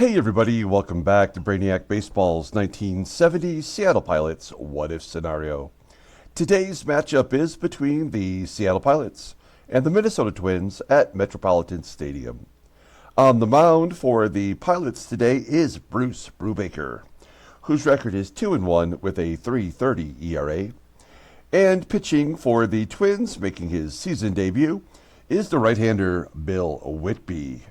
Hey everybody, welcome back to Brainiac Baseball's 1970 Seattle Pilots What If Scenario. Today's matchup is between the Seattle Pilots and the Minnesota Twins at Metropolitan Stadium. On the mound for the Pilots today is Bruce Brubaker, whose record is 2-1 with a 3.30 ERA. And pitching for the Twins, making his season debut, is the right-hander Bill Whitby.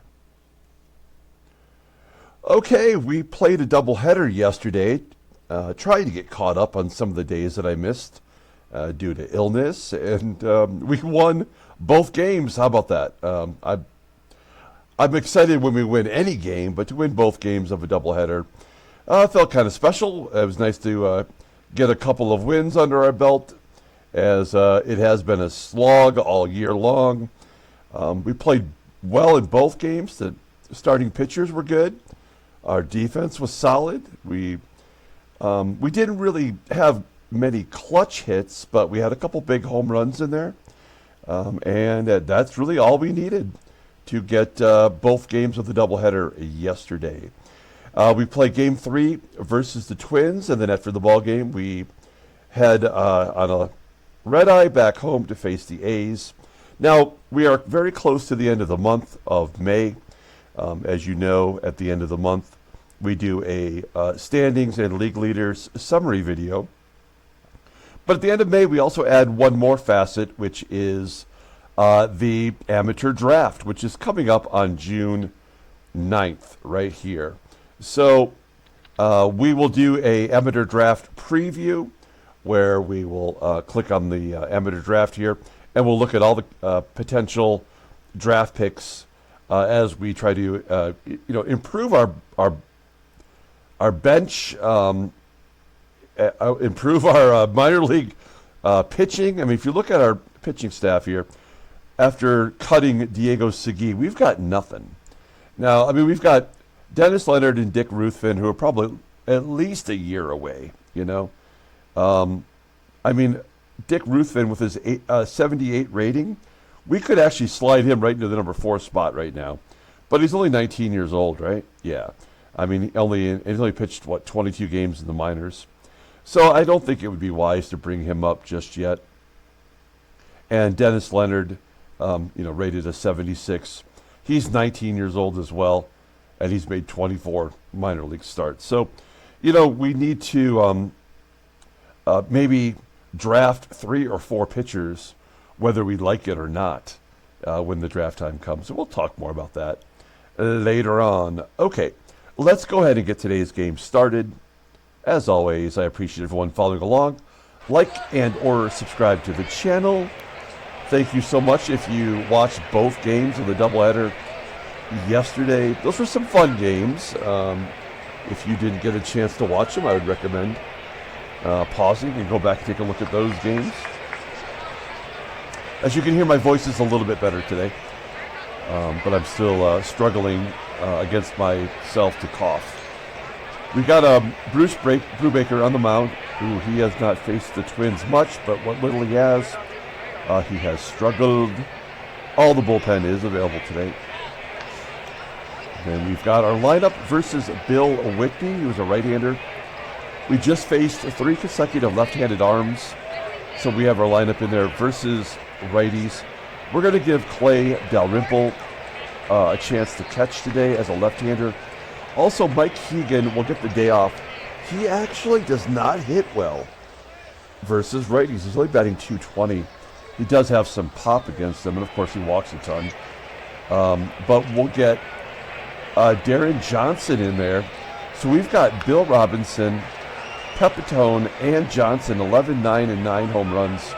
Okay, we played a doubleheader yesterday, trying to get caught up on some of the days that I missed due to illness, and we won both games. How about that? I'm excited when we win any game, but to win both games of a doubleheader felt kind of special. It was nice to get a couple of wins under our belt, as it has been a slog all year long. We played well in both games. The starting pitchers were good. Our defense was solid. We didn't really have many clutch hits, but we had a couple big home runs in there. And that's really all we needed to get both games of the doubleheader yesterday. We played Game 3 versus the Twins, and then after the ball game, we head on a red-eye back home to face the A's. Now, we are very close to the end of the month of May. As you know, at the end of the month, we do a standings and league leaders summary video. But at the end of May, we also add one more facet, which is the amateur draft, which is coming up on June 9th, right here. So we will do a amateur draft preview, where we will click on the amateur draft here, and we'll look at all the potential draft picks as we try to, improve our bench, improve our minor league pitching. I mean, if you look at our pitching staff here, after cutting Diego Segui, we've got nothing. Now, I mean, we've got Dennis Leonard and Dick Ruthven, who are probably at least a year away, I mean, Dick Ruthven with his 78 rating, we could actually slide him right into the number 4 spot right now. But he's only 19 years old, right? Yeah. I mean, he only pitched, 22 games in the minors. So I don't think it would be wise to bring him up just yet. And Dennis Leonard, rated a 76. He's 19 years old as well, and he's made 24 minor league starts. So, we need to maybe draft 3 or 4 pitchers, whether we like it or not, when the draft time comes. So we'll talk more about that later on. Okay, let's go ahead and get today's game started. As always, I appreciate everyone following along. Like and or subscribe to the channel. Thank you so much if you watched both games of the doubleheader yesterday. Those were some fun games. If you didn't get a chance to watch them, I would recommend pausing and go back and take a look at those games. As you can hear, my voice is a little bit better today, but I'm still struggling against myself to cough. We've got Bruce Brubaker on the mound, who he has not faced the Twins much, but what little he has struggled. All the bullpen is available today. Then we've got our lineup versus Bill Whitby, who's a right-hander. We just faced 3 consecutive left-handed arms, so we have our lineup in there versus righties. We're going to give Clay Dalrymple a chance to catch today as a left-hander. Also, Mike Keegan will get the day off. He actually does not hit well versus righties. He's only batting .220. He does have some pop against them, and of course he walks a ton. But we'll get Deron Johnson in there. So we've got Bill Robinson, PEPITONE, and Johnson, 11, 9, and 9 home runs,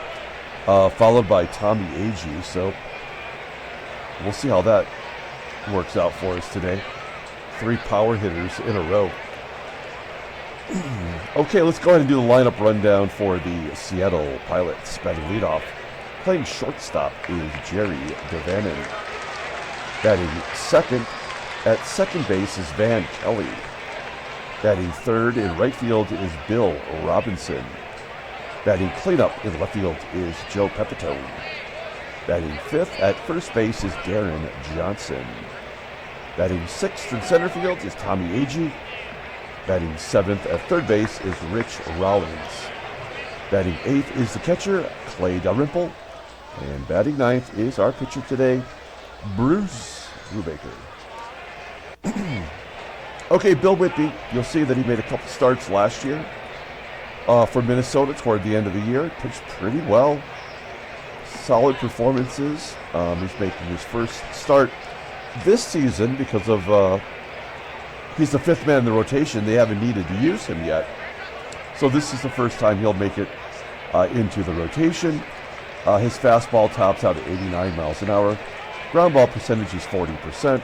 followed by Tommie AGEE. So we'll see how that works out for us today. 3 power hitters in a row. Okay, let's go ahead and do the lineup rundown for the Seattle Pilots. Batting leadoff, playing shortstop, is Jerry DAVANON. Batting second, at second base, is Van Kelly. Batting third in right field is Bill Robinson. Batting cleanup in left field is Joe PEPITONE. Batting fifth at first base is Deron Johnson. Batting 6th in center field is Tommie AGEE. Batting 7th at third base is Rich Rollins. Batting 8th is the catcher, Clay Dalrymple. And batting 9th is our pitcher today, Bruce Brubaker. Okay, Bill Whitby, you'll see that he made a couple starts last year for Minnesota toward the end of the year. Pitched pretty well. Solid performances. He's making his first start this season because of he's the 5th man in the rotation. They haven't needed to use him yet. So this is the first time he'll make it into the rotation. His fastball tops out at 89 miles an hour. Ground ball percentage is 40%.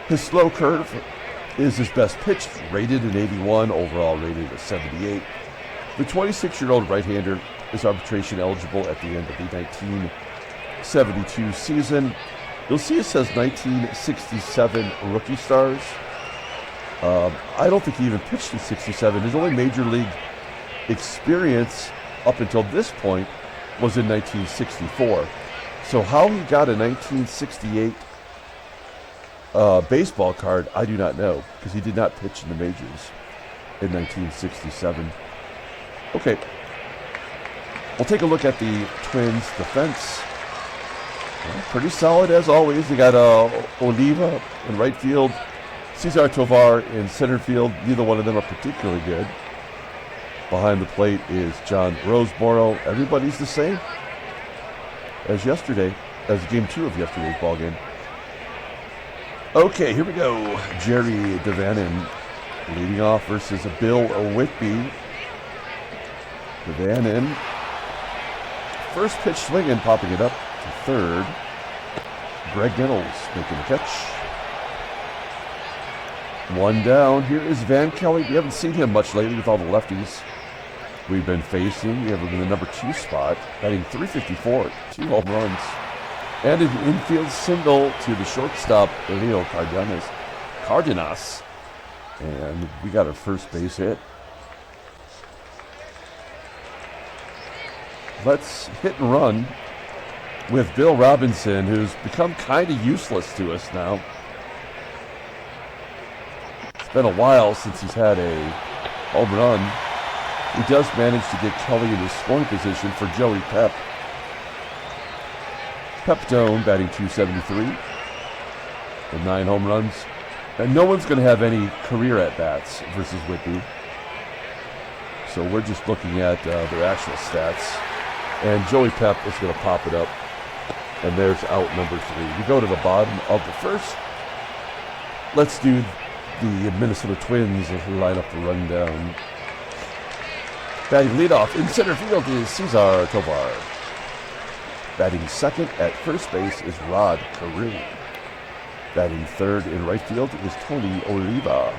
His slow curve is his best pitch, rated an 81, overall rated a 78. The 26-year-old right-hander is arbitration eligible at the end of the 1972 season. You'll see it says 1967 rookie stars. I don't think he even pitched in 67. His only major league experience up until this point was in 1964. So how he got a 1968 baseball card, I do not know, because he did not pitch in the majors in 1967. Okay, we'll take a look at the Twins' defense. Well, pretty solid as always. They got OLIVA in right field, Cesar TOVAR in center field. Neither one of them are particularly good. Behind the plate is John Roseboro. Everybody's the same as yesterday, as game 2 of yesterday's ball game. Okay, here we go. Jerry DAVANON leading off versus Bill Whitby. DAVANON, first pitch swinging, popping it up to third. Graig making the catch. One down. Here is Van Kelly. We haven't seen him much lately with all the lefties we've been facing. We have him in the number 2 spot, batting .354, 2 home runs, and an infield single to the shortstop, Leo Cardenas. And we got our first base hit. Let's hit and run with Bill Robinson, who's become kind of useless to us now. It's been a while since he's had a home run. He does manage to get Kelly in his scoring position for Joey PEPITONE batting .273 with 9 home runs. And no one's going to have any career at-bats versus Whitby. So we're just looking at their actual stats. And Joey Pep is going to pop it up. And there's out number 3. We go to the bottom of the first. Let's do the Minnesota Twins line up the rundown. Batting leadoff in center field is Cesar TOVAR. Batting second at first base is Rod Carew. Batting third in right field is Tony Oliva.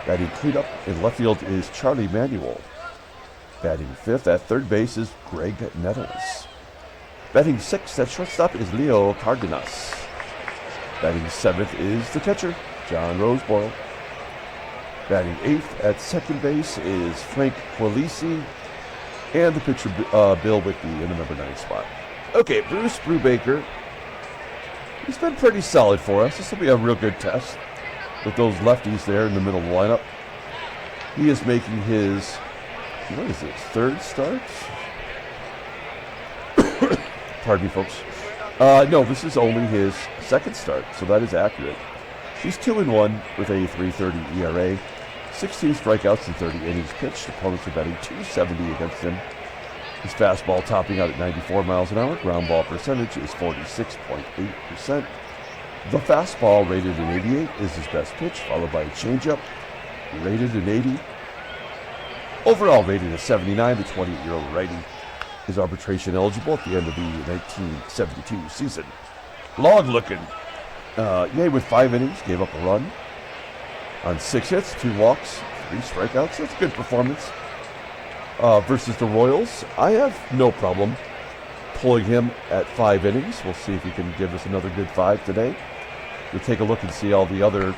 Batting cleanup in left field is Charlie Manuel. Batting fifth at third base is Graig Nettles. Batting sixth at shortstop is Leo Cardenas. Batting seventh is the catcher, John Roseboro. Batting eighth at second base is Frank QUILICI. And the pitcher, Bill Whitby, in the number 9 spot. Okay, Bruce Brubaker. He's been pretty solid for us. This will be a real good test with those lefties there in the middle of the lineup. He is making his, what is it, 3rd start? Pardon me, folks. No, this is only his 2nd start, so that is accurate. He's 2-1 with a 3.30 ERA, 16 strikeouts in 30 innings pitched. Opponents are batting .270 against him. His fastball topping out at 94 miles an hour. Ground ball percentage is 46.8%. The fastball, rated an 88, is his best pitch, followed by a changeup, rated an 80. Overall rated a 79. The 28-year-old righty is arbitration eligible at the end of the 1972 season. Log looking. Yay with 5 innings, gave up a run on 6 hits, 2 walks, 3 strikeouts. That's a good performance. Versus the Royals, I have no problem pulling him at 5 innings. We'll see if he can give us another good 5 today. We'll take a look and see all the other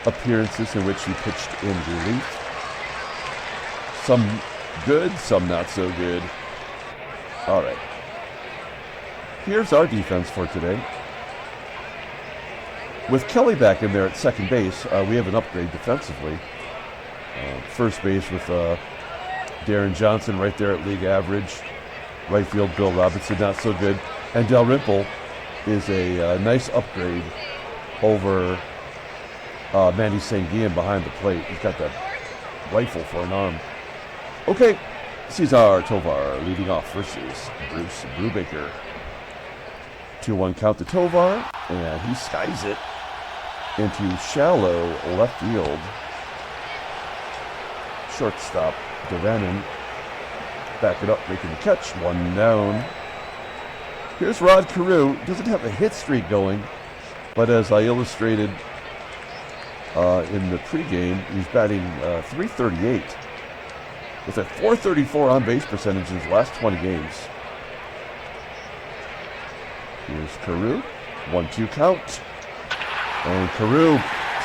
appearances in which he pitched in relief. Some good, some not so good. All right. Here's our defense for today. With Kelly back in there at second base, we have an upgrade defensively. First base with Deron Johnson right there at league average. Right field, Bill Robinson, not so good. And Dalrymple is a nice upgrade over Manny Sanguillen behind the plate. He's got that rifle for an arm. Okay, Cesar Tovar leading off versus Brubaker. 2-1 count to Tovar, and he skies it into shallow left field. Shortstop DAVANON back it up, making the catch. 1 down. Here's Rod Carew. Doesn't have a hit streak going, but as I illustrated in the pregame, he's batting .338 with a .434 on base percentage in his last 20 games. Here's Carew. 1-2 count. And Carew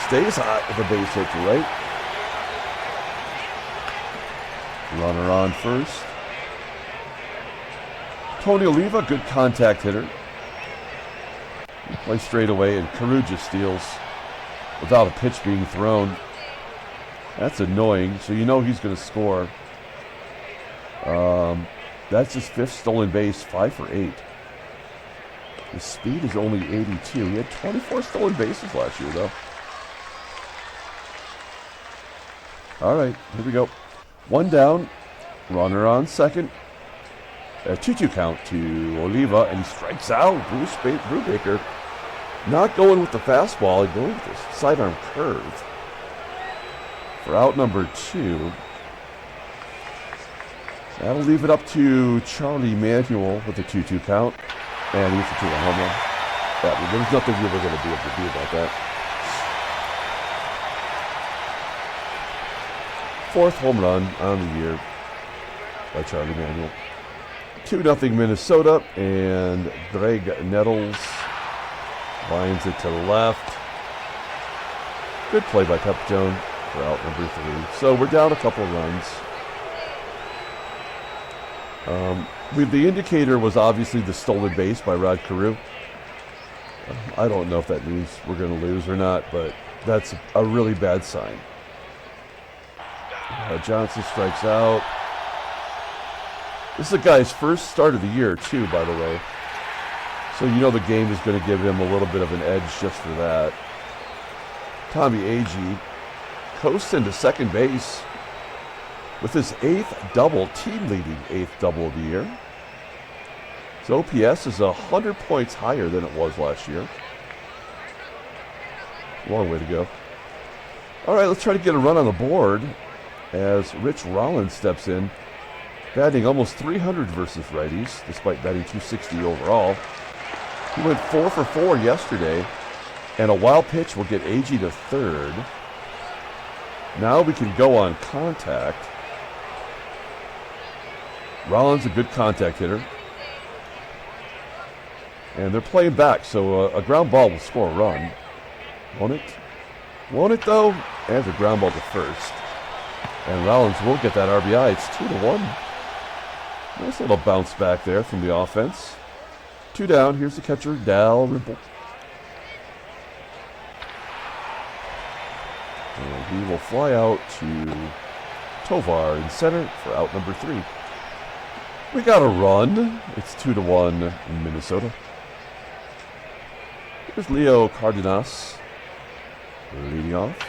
stays hot with a base hit to right. Runner on first. Tony Oliva, good contact hitter. He plays straight away, and Carew just steals without a pitch being thrown. That's annoying, so you know he's going to score. That's his 5th stolen base, 5 for 8. His speed is only 82. He had 24 stolen bases last year, though. All right, here we go. 1 down, runner on second. A 2-2 count to Oliva, and he strikes out. Brubaker not going with the fastball, he's going with the sidearm curve for out number 2. That'll leave it up to Charlie Manuel with the 2-2 count, and he's a 2-1 home run. Yeah, there's nothing we were going to be able to do about that. 4th home run on the year by Charlie Manuel. 2-0 Minnesota, and Graig Nettles lines it to the left. Good play by Pepitone for out number 3. So we're down a couple of runs. The indicator was obviously the stolen base by Rod Carew. I don't know if that means we're going to lose or not, but that's a really bad sign. Johnson strikes out. This is a guy's first start of the year, too, by the way. So you know the game is going to give him a little bit of an edge just for that. Tommie AGEE coasts into second base with his 8th double, team-leading 8th double of the year. His OPS is 100 points higher than it was last year. Long way to go. All right, let's try to get a run on the board as Rich Rollins steps in, batting almost 300 versus righties, despite batting .260 overall. He went 4 for 4 yesterday, and a wild pitch will get AGEE to third. Now we can go on contact. Rollins, a good contact hitter. And they're playing back, so a ground ball will score a run. Won't it? Won't it, though? And a ground ball to first. And Rollins will get that RBI. It's 2-1. Nice little bounce back there from the offense. 2 down. Here's the catcher, Dalrymple. And he will fly out to Tovar in center for out number 3. We got a run. It's 2-1 in Minnesota. Here's Leo Cardenas leading off.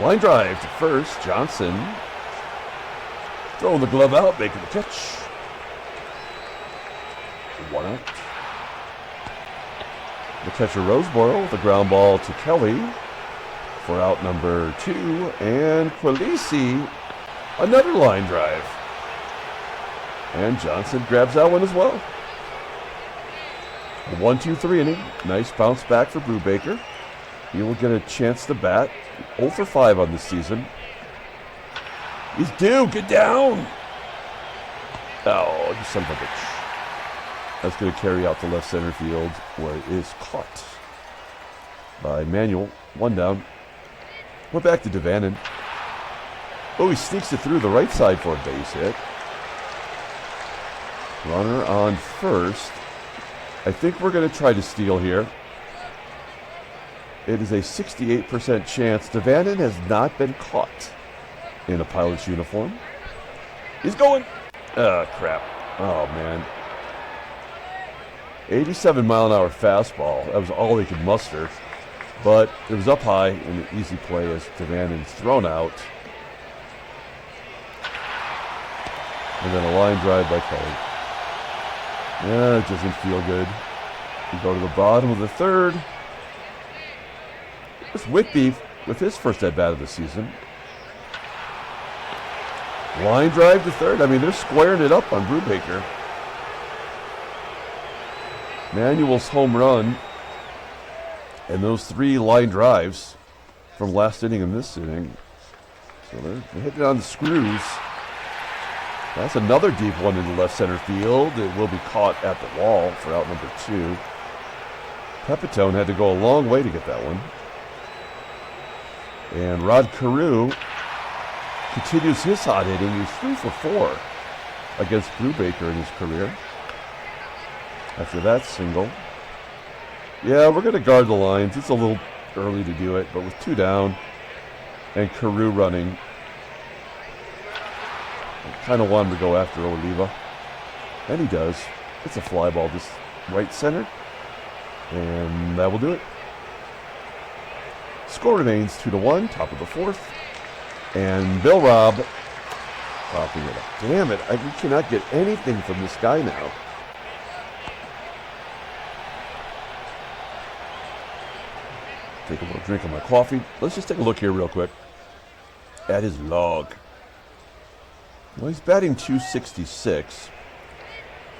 Line drive to first. Johnson throwing the glove out, making the catch. 1 out. The catcher Roseboro with a ground ball to Kelly for out number 2. And QUILICI, another line drive. And Johnson grabs that one as well. A 1-2-3 inning. Nice bounce back for Brubaker. He will get a chance to bat. 0 for 5 on this season. He's due. Get down. Oh, you son of a bitch. That's going to carry out to left center field, where it is caught by Manuel. 1 down. We're back to DAVANON. Oh, he sneaks it through the right side for a base hit. Runner on first. I think we're going to try to steal here. It is a 68% chance DAVANON has not been caught in a pilot's uniform. He's going. Oh, crap. Oh, man. 87-mile-an-hour fastball. That was all he could muster. But it was up high and an easy play as DAVANON's thrown out. And then a line drive by Kelly. Yeah, it doesn't feel good. We go to the bottom of the third. It's Whitby with his first at-bat of the season. Line drive to third. I mean, they're squaring it up on Brubaker. Manuel's home run. And those 3 line drives from last inning and this inning. So they're hitting on the screws. That's another deep one into left center field. It will be caught at the wall for out number 2. PEPITONE had to go a long way to get that one. And CAREW continues his hot hitting. He's 3 for 4 against Brubaker in his career. After that single. Yeah, we're going to guard the lines. It's a little early to do it, but with 2 down and CAREW running, I kind of want him to go after OLIVA. And he does. It's a fly ball just right center. And that will do it. Score remains 2-1, top of the 4th. And Bill Robb popping it up. Damn it, we cannot get anything from this guy now. Take a little drink of my coffee. Let's just take a look here real quick at his log. Well, he's batting .266.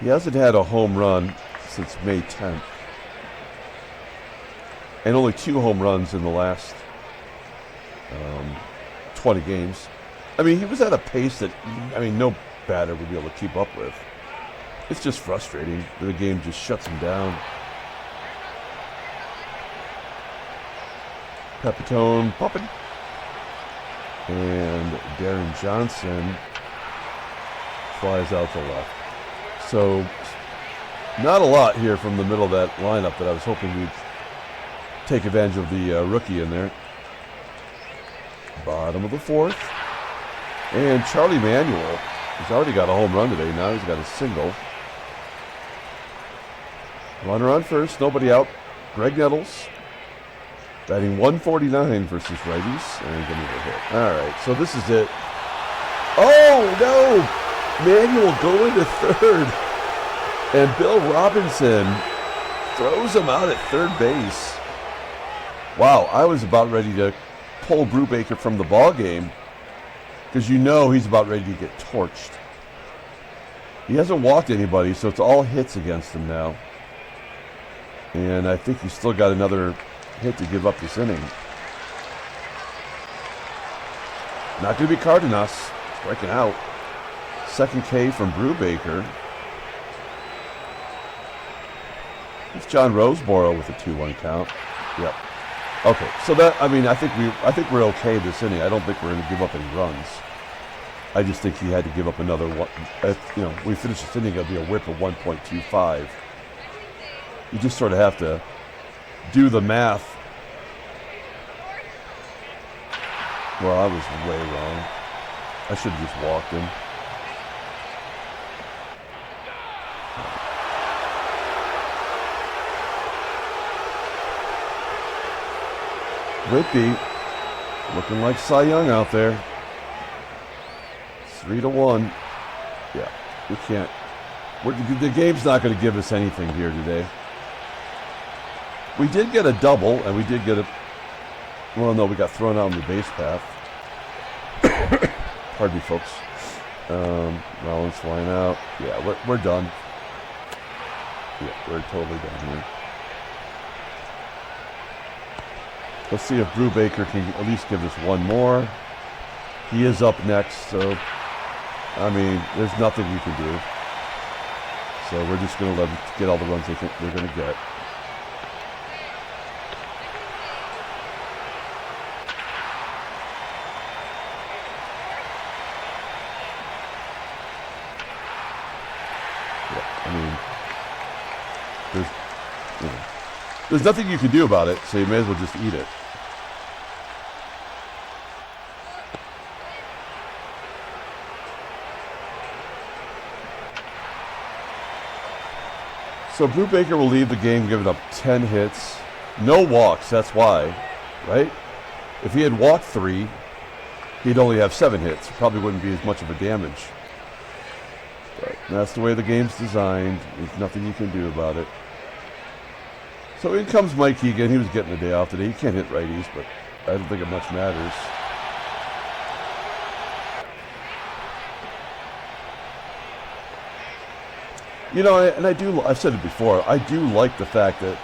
He hasn't had a home run since May 10th. And only 2 home runs in the last 20 games. I mean, he was at a pace that, no batter would be able to keep up with. It's just frustrating. The game just shuts him down. PEPITONE popping. And Deron Johnson flies out to left. So, not a lot here from the middle of that lineup that I was hoping we'd take advantage of the rookie in there. Bottom of the 4th. And Charlie Manuel has already got a home run today. Now he's got a single. Runner on first, nobody out. Graig Nettles batting .149 versus righties. And getting a hit. All right, so this is it. Oh, no! Manuel going to third. And Bill Robinson throws him out at third base. Wow, I was about ready to pull Brubaker from the ball game because he's about ready to get torched. He hasn't walked anybody, so it's all hits against him now. And I think he's still got another hit to give up this inning. Not going to be Cardenas striking out. Second K from Brubaker. It's John Roseboro with a 2-1 count. Yep. Okay, so that I think we're okay this inning. I don't think we're going to give up any runs. I just think he had to give up another one. We finish this inning, it'll be a whip of 1.25. You just sort of have to do the math. Well, I was way wrong. I should have just walked him. Whitby looking like Cy Young out there. 3-1. Yeah, we can't. The game's not going to give us anything here today. We did get a double, and we did get a. Well, no, we got thrown out on the base path. Pardon me, folks. Rollins flying out. Yeah, we're done. Yeah, we're totally done here. Let's see if Brubaker can at least give us one more. He is up next, so, there's nothing we can do. So we're just going to let them get all the runs they think they're going to get. There's nothing you can do about it, so you may as well just eat it. So Brubaker will leave the game giving up 10 hits. No walks, that's why, right? If he had walked 3, he'd only have 7 hits. Probably wouldn't be as much of a damage. But that's the way the game's designed. There's nothing you can do about it. So in comes Mike Keegan. He was getting a day off today. He can't hit righties, but I don't think it much matters. You know, and I've said it before, I do like the fact that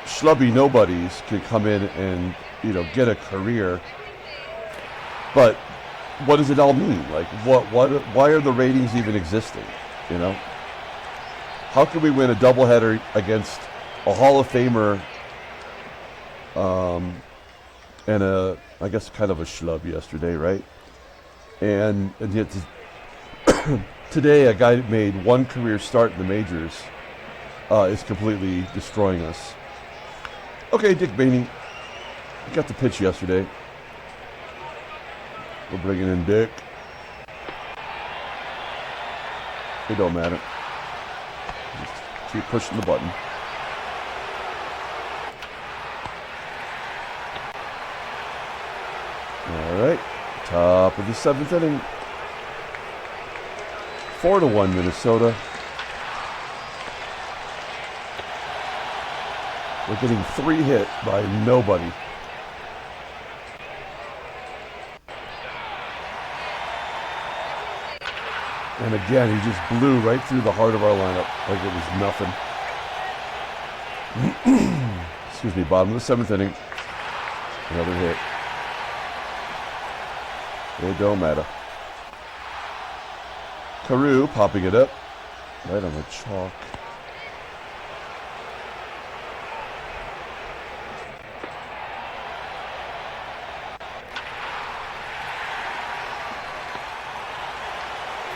schlubby nobodies can come in and, you know, get a career. But what does it all mean? Like, why are the ratings even existing, you know? How can we win a doubleheader against a Hall of Famer and I guess kind of a schlub yesterday, right? And yet today a guy that made 1 career start in the majors is completely destroying us. Okay, Dick Bainey got the pitch yesterday. We're bringing in Dick. It don't matter. Just keep pushing the button. All right, top of the 7th inning. 4-1 Minnesota. We're getting 3 hit by nobody. And again, he just blew right through the heart of our lineup like it was nothing. Excuse me, bottom of the 7th inning. Another hit. It don't matter. CAREW popping it up right on the chalk.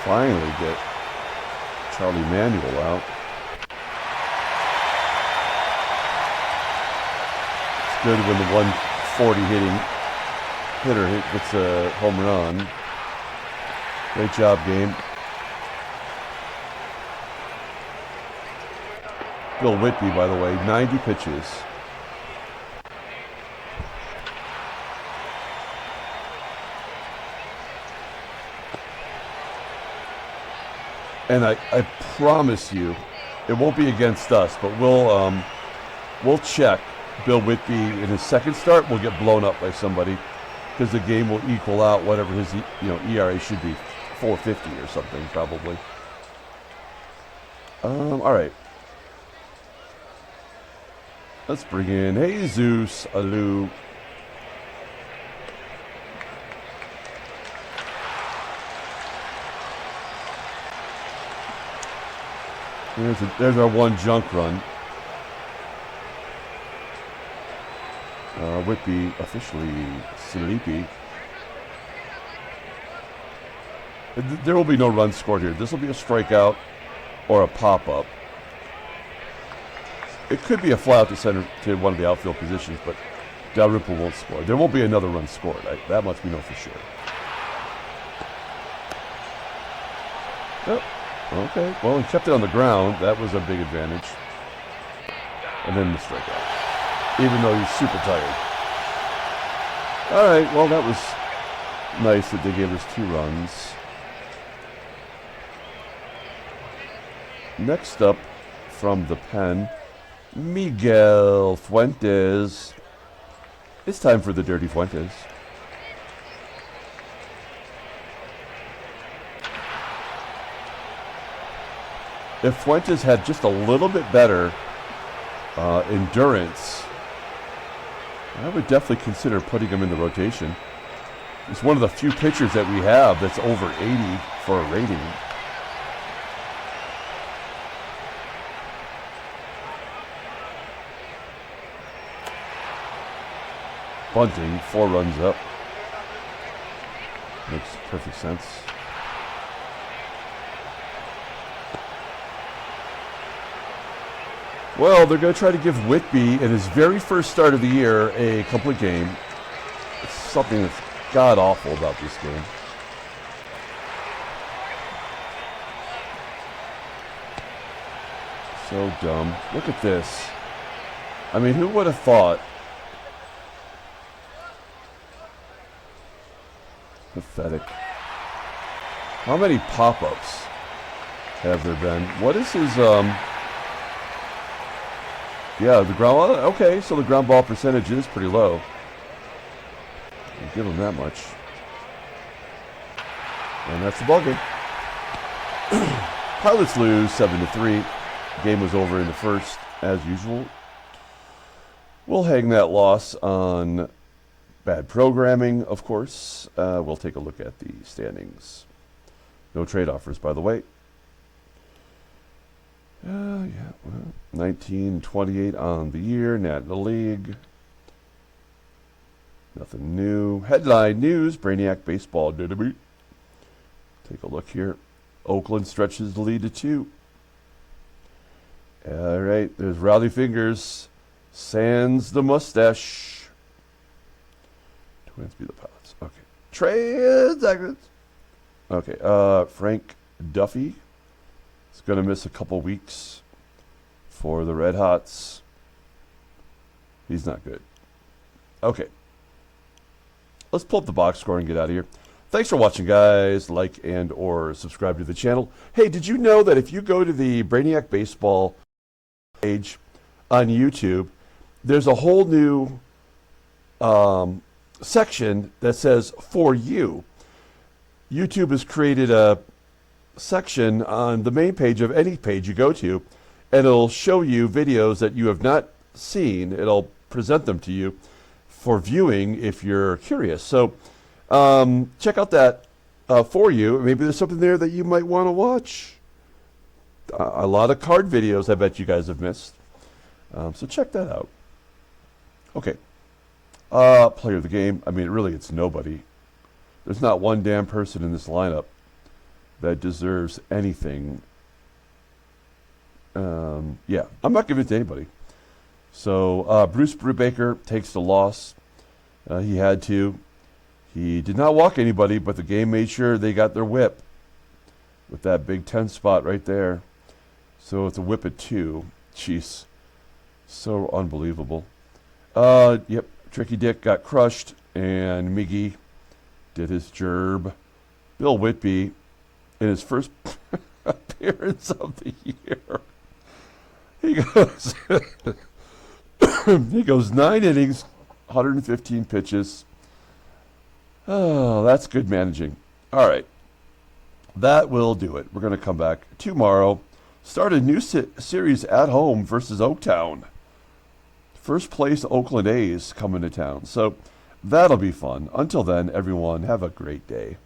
Finally get Charlie Manuel out. It's good when the 140 hitter gets a home run. Great job, game. Bill Whitby, by the way, 90 pitches. And I promise you, it won't be against us, but we'll check Bill Whitby in his second start. Will get blown up by somebody because the game will equal out whatever his ERA should be, 450 or something probably. All right. Let's bring in Jesus Alou. There's our 1 junk run. Whitby officially sleepy. There will be no runs scored here. This will be a strikeout or a pop-up. It could be a fly out to center to one of the outfield positions, but Dalrymple won't score. There won't be another run scored. That much we know for sure. Oh, okay. Well, he kept it on the ground. That was a big advantage. And then the strikeout, even though he's super tired. All right. Well, that was nice that they gave us 2 runs. Next up from the pen, Miguel Fuentes. It's time for the Dirty Fuentes. If Fuentes had just a little bit better endurance, I would definitely consider putting him in the rotation. He's one of the few pitchers that we have that's over 80 for a rating. Bunting, 4 runs up. Makes perfect sense. Well, they're going to try to give Whitby, in his very first start of the year, a complete game. It's something that's god-awful about this game. So dumb. Look at this. I mean, who would have thought? Pathetic. How many pop-ups have there been? What is his, yeah, the ground, okay, so the ground ball percentage is pretty low. You give him that much. And that's the ball game. Pilots lose 7-3. Game was over in the first, as usual. We'll hang that loss on bad programming, of course. We'll take a look at the standings. No trade offers, by the way. Yeah, well, 19-28 on the year. Nat in the league. Nothing new. Headline news: Brainiac baseball debut. Take a look here. Oakland stretches the lead to 2. All right, there's Rowdy Fingers. Sans the mustache. Twins be the Pilots. Okay. Transactions. Okay. Frank Duffy is going to miss a couple weeks for the Red Hots. He's not good. Okay. Let's pull up the box score and get out of here. Thanks for watching, guys. Like and or subscribe to the channel. Hey, did you know that if you go to the Brainiac Baseball page on YouTube, there's a whole new section that says For You. YouTube has created a section on the main page of any page you go to, and it'll show you videos that you have not seen. It'll present them to you for viewing if you're curious. So check out that For You. Maybe there's something there that you might want to watch. A lot of card videos I bet you guys have missed. So check that out. Okay. Player of the game. I mean, really, it's nobody. There's not one damn person in this lineup that deserves anything. Yeah, I'm not giving it to anybody. So Bruce Brubaker takes the loss. He had to. He did not walk anybody, but the game made sure they got their whip with that Big 10 spot right there. So it's a whip at 2. Jeez. So unbelievable. Yep, Tricky Dick got crushed, and Miggy did his gerb. Bill Whitby, in his first appearance of the year, he goes, he goes 9 innings, 115 pitches. Oh, that's good managing. All right, that will do it. We're going to come back tomorrow. Start a new series at home versus Oaktown. First place Oakland A's coming to town. So that'll be fun. Until then, everyone, have a great day.